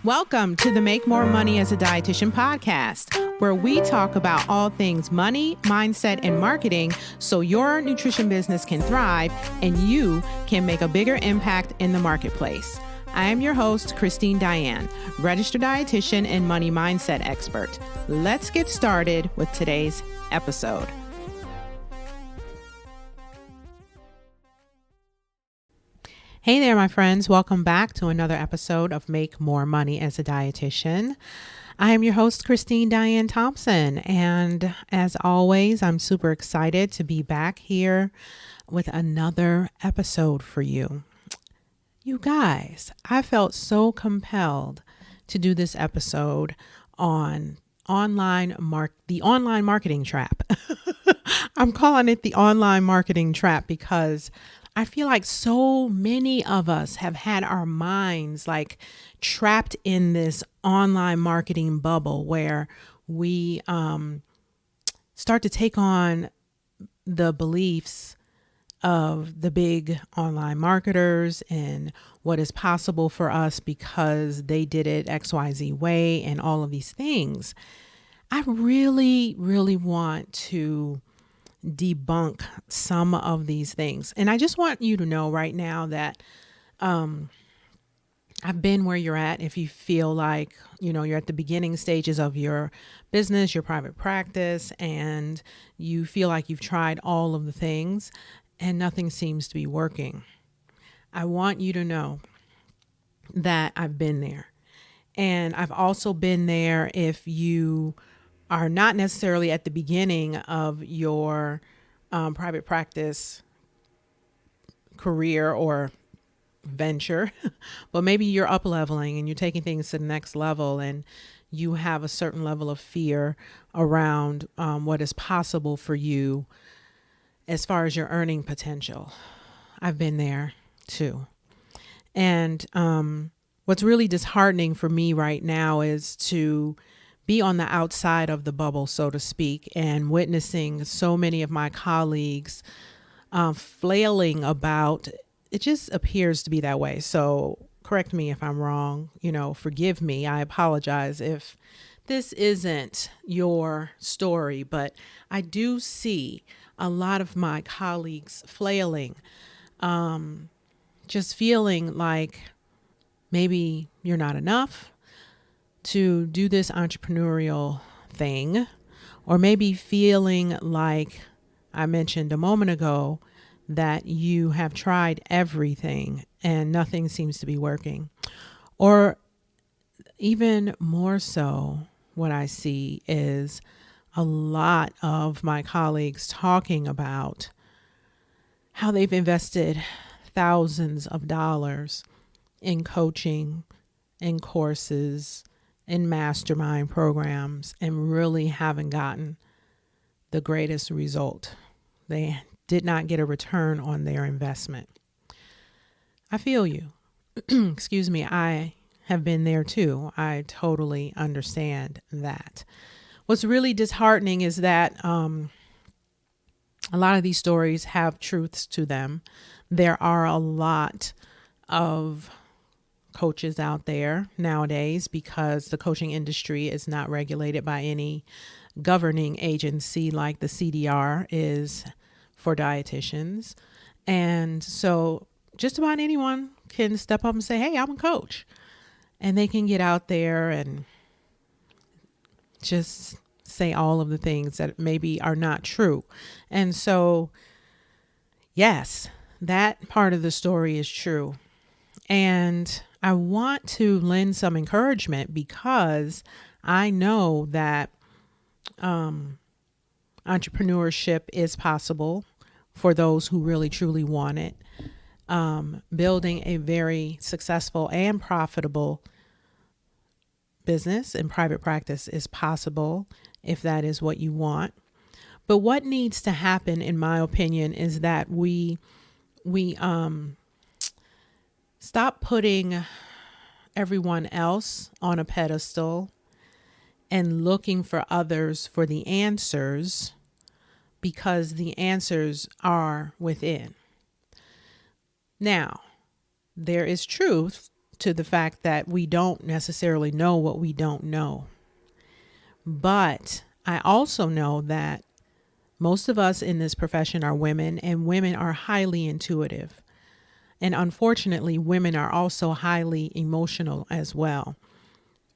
Welcome to the Make More Money as a Dietitian podcast, where we talk about all things money, mindset, and marketing so your nutrition business can thrive and you can make a bigger impact in the marketplace. I am your host, Dyan, registered dietitian and money mindset expert. Let's get started with today's episode. Hey there, my friends. Welcome back to another episode of Make More Money as a Dietitian. I am your host, Dyan Thompson. And as always, I'm super excited to be back here with another episode for you. You guys, I felt so compelled to do this episode on the online marketing trap. I'm calling it the online marketing trap because I feel like so many of us have had our minds like trapped in this online marketing bubble where we start to take on the beliefs of the big online marketers and what is possible for us because they did it XYZ way and all of these things. I really, really want to debunk some of these things. And I just want you to know right now that I've been where you're at. If you feel like, you're at the beginning stages of your business, your private practice, and you feel like you've tried all of the things and nothing seems to be working. I want you to know that I've been there. And I've also been there if you are not necessarily at the beginning of your private practice career or venture, but maybe you're up leveling and you're taking things to the next level and you have a certain level of fear around what is possible for you as far as your earning potential. I've been there too. And what's really disheartening for me right now is to be on the outside of the bubble, so to speak, and witnessing so many of my colleagues flailing about. It just appears to be that way. So correct me if I'm wrong, forgive me. I apologize if this isn't your story, but I do see a lot of my colleagues flailing, just feeling like maybe you're not enough to do this entrepreneurial thing, or maybe feeling like I mentioned a moment ago that you have tried everything and nothing seems to be working. Or even more so, what I see is a lot of my colleagues talking about how they've invested thousands of dollars in coaching, in courses, in mastermind programs, and really haven't gotten the greatest result. They did not get a return on their investment. I feel you. Excuse me. I have been there too. I totally understand that. What's really disheartening is that a lot of these stories have truths to them. There are a lot of coaches out there nowadays because the coaching industry is not regulated by any governing agency like the CDR is for dietitians. And so just about anyone can step up and say, hey, I'm a coach. And they can get out there and just say all of the things that maybe are not true. And so, yes, that part of the story is true. And I want to lend some encouragement because I know that entrepreneurship is possible for those who really truly want it. Building a very successful and profitable business and private practice is possible if that is what you want. But what needs to happen, in my opinion, is that we stop putting everyone else on a pedestal and looking for others for the answers, because the answers are within. Now, there is truth to the fact that we don't necessarily know what we don't know. But I also know that most of us in this profession are women, and women are highly intuitive. And unfortunately, women are also highly emotional as well,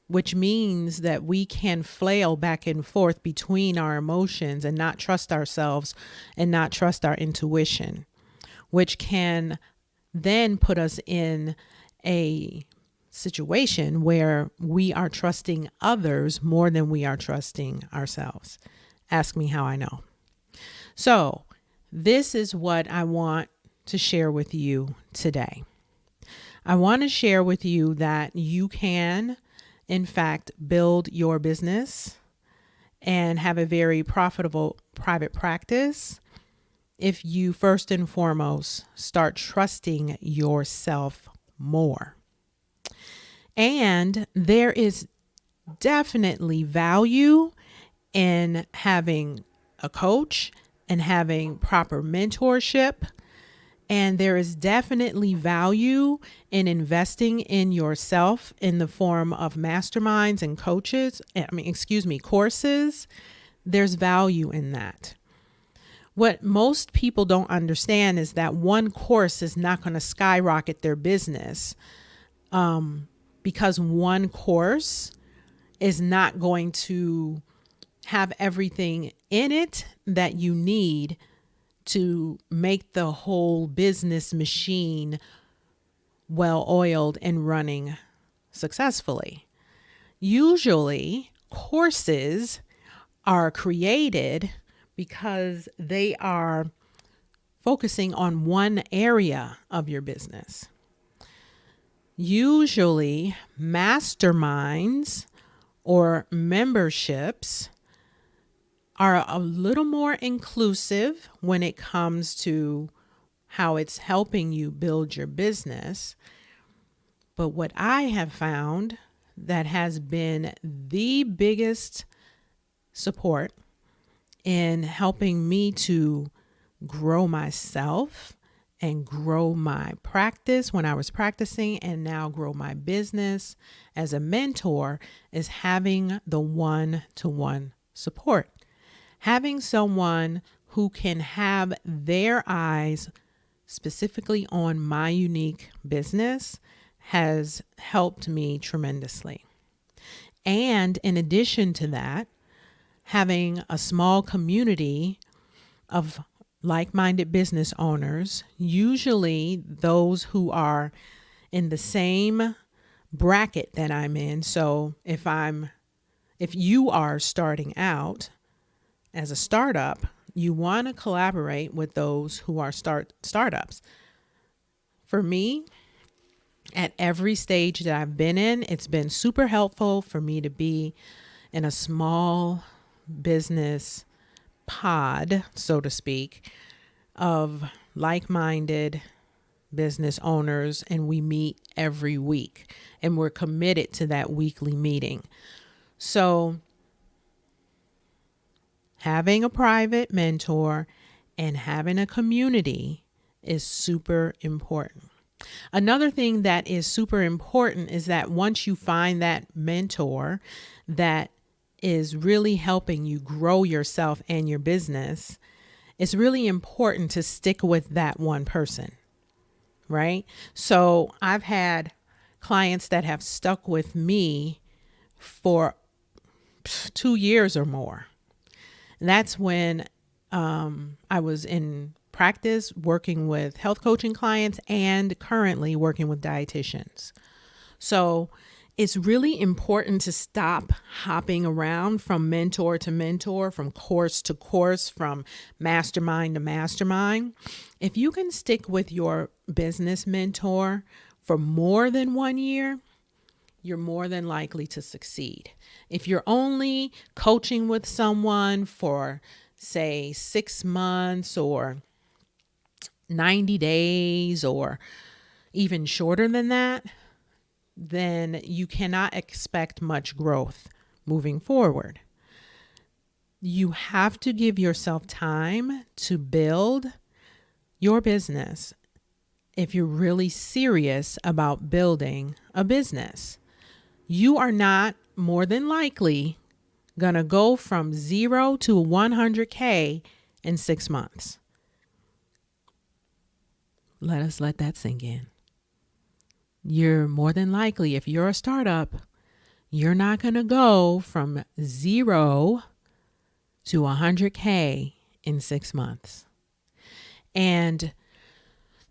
which means that we can flail back and forth between our emotions and not trust ourselves and not trust our intuition, which can then put us in a situation where we are trusting others more than we are trusting ourselves. Ask me how I know. So this is what I want to share with you today. I want to share with you that you can, in fact, build your business and have a very profitable private practice if you first and foremost start trusting yourself more. And there is definitely value in having a coach and having proper mentorship. And there is definitely value in investing in yourself in the form of masterminds and courses. There's value in that. What most people don't understand is that one course is not going to skyrocket their business, because one course is not going to have everything in it that you need to make the whole business machine well-oiled and running successfully. Usually, courses are created because they are focusing on one area of your business. Usually, masterminds or memberships are a little more inclusive when it comes to how it's helping you build your business. But what I have found that has been the biggest support in helping me to grow myself and grow my practice when I was practicing, and now grow my business as a mentor, is having the one-to-one support. Having someone who can have their eyes specifically on my unique business has helped me tremendously. And in addition to that, having a small community of like-minded business owners, usually those who are in the same bracket that I'm in. So if you are starting out as a startup, you want to collaborate with those who are startups. For me, at every stage that I've been in, it's been super helpful for me to be in a small business pod, so to speak, of like-minded business owners, and we meet every week, and we're committed to that weekly meeting. So having a private mentor and having a community is super important. Another thing that is super important is that once you find that mentor that is really helping you grow yourself and your business, it's really important to stick with that one person, right? So I've had clients that have stuck with me for 2 years or more. And that's when I was in practice working with health coaching clients and currently working with dietitians. So it's really important to stop hopping around from mentor to mentor, from course to course, from mastermind to mastermind. If you can stick with your business mentor for more than 1 year, you're more than likely to succeed. If you're only coaching with someone for, say, 6 months or 90 days or even shorter than that, then you cannot expect much growth moving forward. You have to give yourself time to build your business if you're really serious about building a business. You are not more than likely going to go from 0 to 100K in 6 months. Let us let that sink in. You're more than likely, if you're a startup, you're not going to go from 0 to 100K in 6 months. And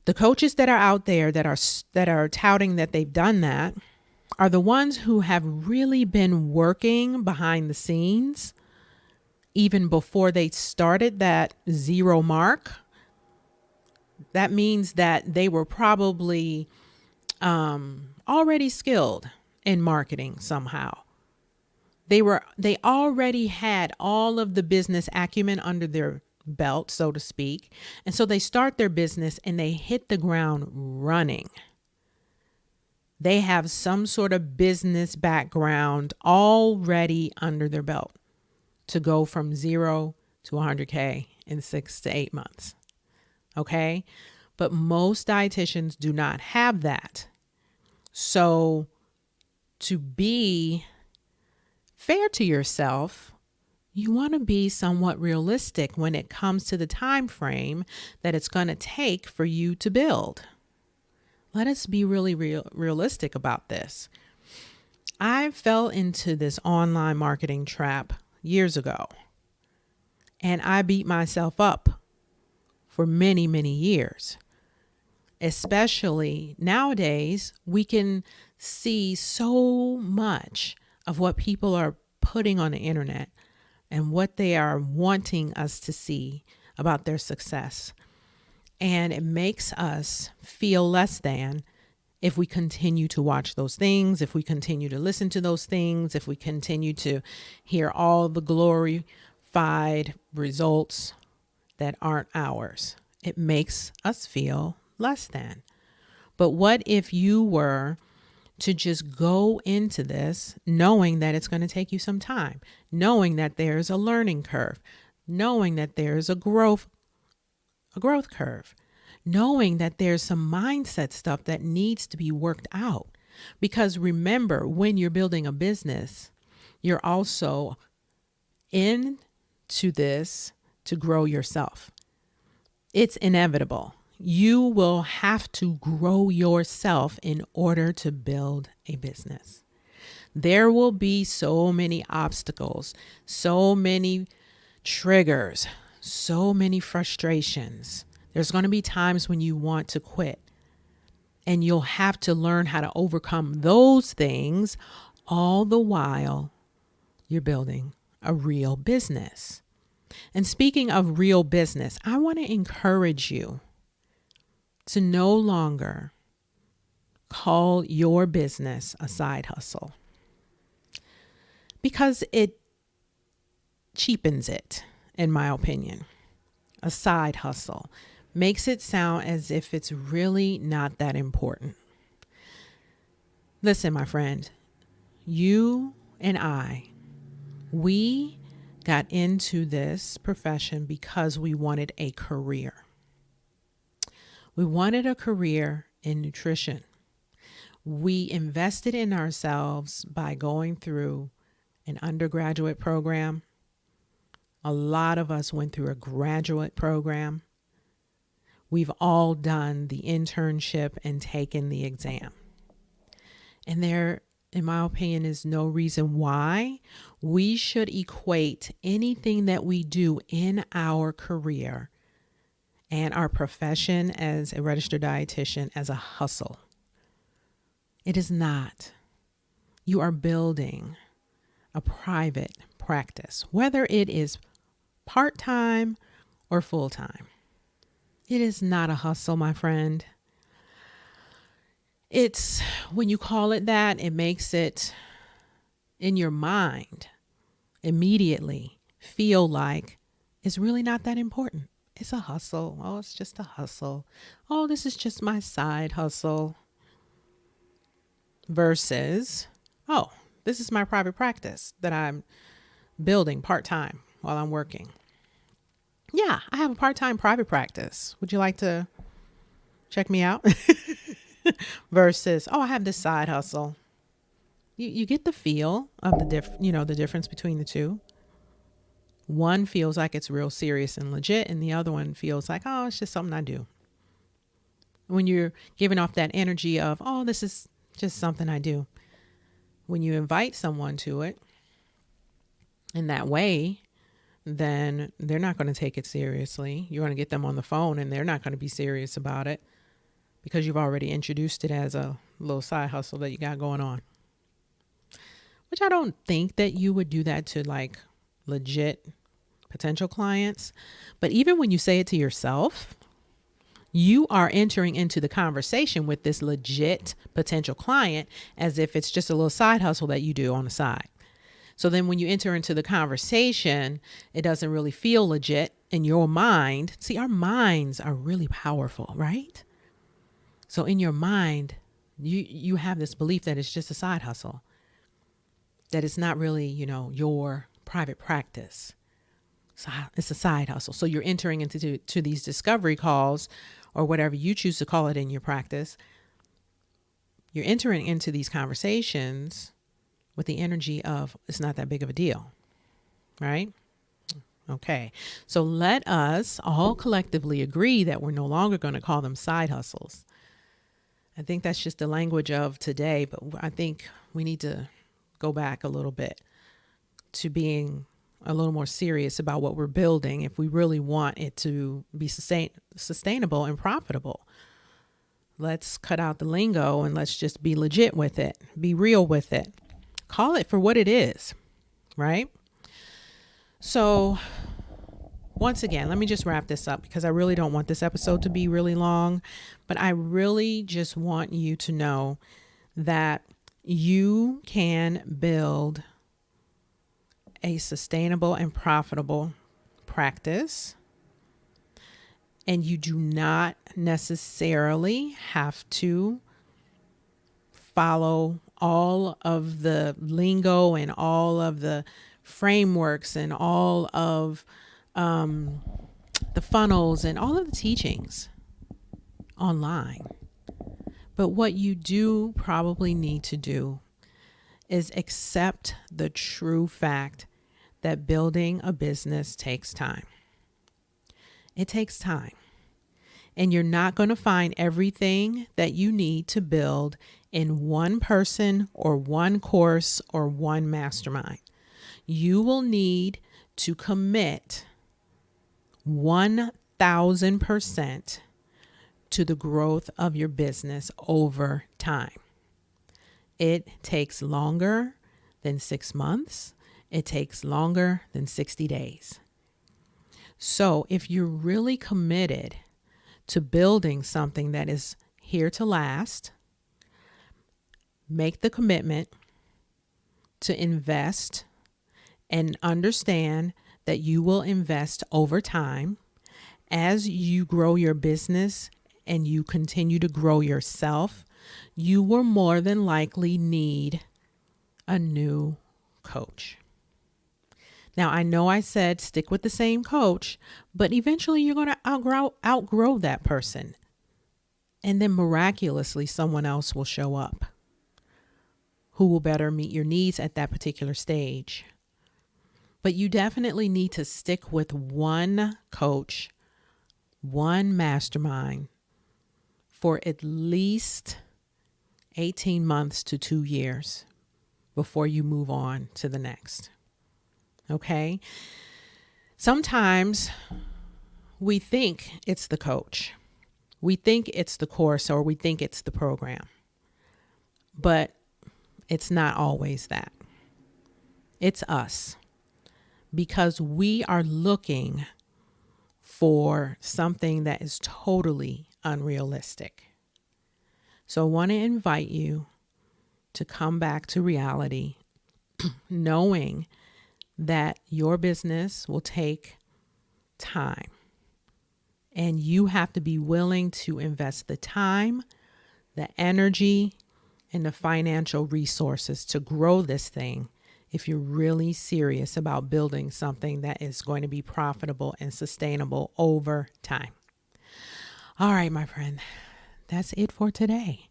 the coaches that are out there that are touting that they've done that are the ones who have really been working behind the scenes even before they started that 0 mark. That means that they were probably already skilled in marketing somehow. They already had all of the business acumen under their belt, so to speak. And so they start their business and they hit the ground running. They have some sort of business background already under their belt to go from 0 to 100K in 6 to 8 months. Okay. But most dietitians do not have that. So to be fair to yourself, you want to be somewhat realistic when it comes to the time frame that it's going to take for you to build. Let us be really realistic about this. I fell into this online marketing trap years ago, and I beat myself up for many, many years. Especially nowadays, we can see so much of what people are putting on the internet and what they are wanting us to see about their success. And it makes us feel less than if we continue to watch those things, if we continue to listen to those things, if we continue to hear all the glorified results that aren't ours. It makes us feel less than. But what if you were to just go into this knowing that it's going to take you some time, knowing that there's a learning curve, knowing that there's a growth curve, knowing that there's some mindset stuff that needs to be worked out. Because remember, when you're building a business, you're also into this to grow yourself. It's inevitable. You will have to grow yourself in order to build a business. There will be so many obstacles, so many triggers, so many frustrations. There's going to be times when you want to quit, and you'll have to learn how to overcome those things, all the while you're building a real business. And speaking of real business, I want to encourage you to no longer call your business a side hustle, because it cheapens it, in my opinion. A side hustle makes it sound as if it's really not that important. Listen, my friend, you and I, we got into this profession because we wanted a career. We wanted a career in nutrition. We invested in ourselves by going through an undergraduate program. A lot of us went through a graduate program. We've all done the internship and taken the exam. And there, in my opinion, is no reason why we should equate anything that we do in our career and our profession as a registered dietitian as a hustle. It is not. You are building a private practice, whether it is part-time or full-time. It is not a hustle, my friend. It's when you call it that, it makes it in your mind immediately feel like it's really not that important. It's a hustle. Oh, it's just a hustle. Oh, this is just my side hustle. Versus, oh, this is my private practice that I'm building part-time while I'm working. Yeah, I have a part-time private practice. Would you like to check me out, versus, oh, I have this side hustle. You get the feel of the difference between the two. One feels like it's real serious and legit, and the other one feels like, oh, it's just something I do. When you're giving off that energy of, oh, this is just something I do. When you invite someone to it in that way, then they're not going to take it seriously. You're going to get them on the phone and they're not going to be serious about it because you've already introduced it as a little side hustle that you got going on. Which I don't think that you would do that to like legit potential clients. But even when you say it to yourself, you are entering into the conversation with this legit potential client as if it's just a little side hustle that you do on the side. So then when you enter into the conversation, it doesn't really feel legit in your mind. See, our minds are really powerful, right? So in your mind, you have this belief that it's just a side hustle, that it's not really, your private practice. So it's a side hustle. So you're entering into these discovery calls or whatever you choose to call it in your practice. You're entering into these conversations with the energy of it's not that big of a deal, right? Okay. So let us all collectively agree that we're no longer going to call them side hustles. I think that's just the language of today, but I think we need to go back a little bit to being a little more serious about what we're building if we really want it to be sustainable and profitable. Let's cut out the lingo and let's just be legit with it, be real with it. Call it for what it is, right? So once again, let me just wrap this up because I really don't want this episode to be really long, but I really just want you to know that you can build a sustainable and profitable practice, and you do not necessarily have to follow all of the lingo and all of the frameworks and all of the funnels and all of the teachings online. But what you do probably need to do is accept the true fact that building a business takes time. It takes time. And you're not going to find everything that you need to build in one person or one course or one mastermind. You will need to commit 1,000% to the growth of your business over time. It takes longer than 6 months. It takes longer than 60 days. So if you're really committed to building something that is here to last, make the commitment to invest and understand that you will invest over time as you grow your business and you continue to grow yourself. You will more than likely need a new coach. Now, I know I said stick with the same coach, but eventually you're going to outgrow that person. And then miraculously, someone else will show up who will better meet your needs at that particular stage. But you definitely need to stick with one coach, one mastermind for at least 18 months to 2 years before you move on to the next. Okay? Sometimes we think it's the coach. We think it's the course, or we think it's the program. But it's not always that. It's us. Because we are looking for something that is totally unrealistic. So I want to invite you to come back to reality, knowing that your business will take time. And you have to be willing to invest the time, the energy, and the financial resources to grow this thing if you're really serious about building something that is going to be profitable and sustainable over time. All right, my friend, that's it for today.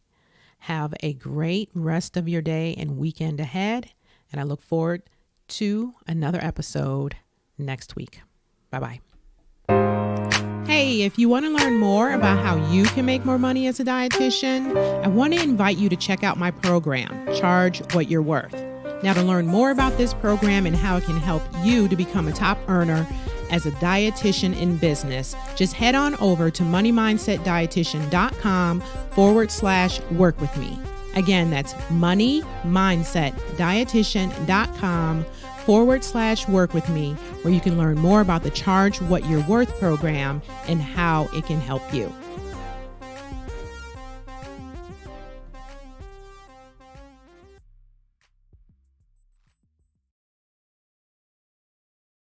Have a great rest of your day and weekend ahead. And I look forward to another episode next week. Bye-bye. Hey, if you want to learn more about how you can make more money as a dietitian, I want to invite you to check out my program, Charge What You're Worth. Now, to learn more about this program and how it can help you to become a top earner as a dietitian in business, just head on over to moneymindsetdietitian.com/work with me. Again, that's moneymindsetdietitian.com/work with me, where you can learn more about the Charge What You're Worth program and how it can help you.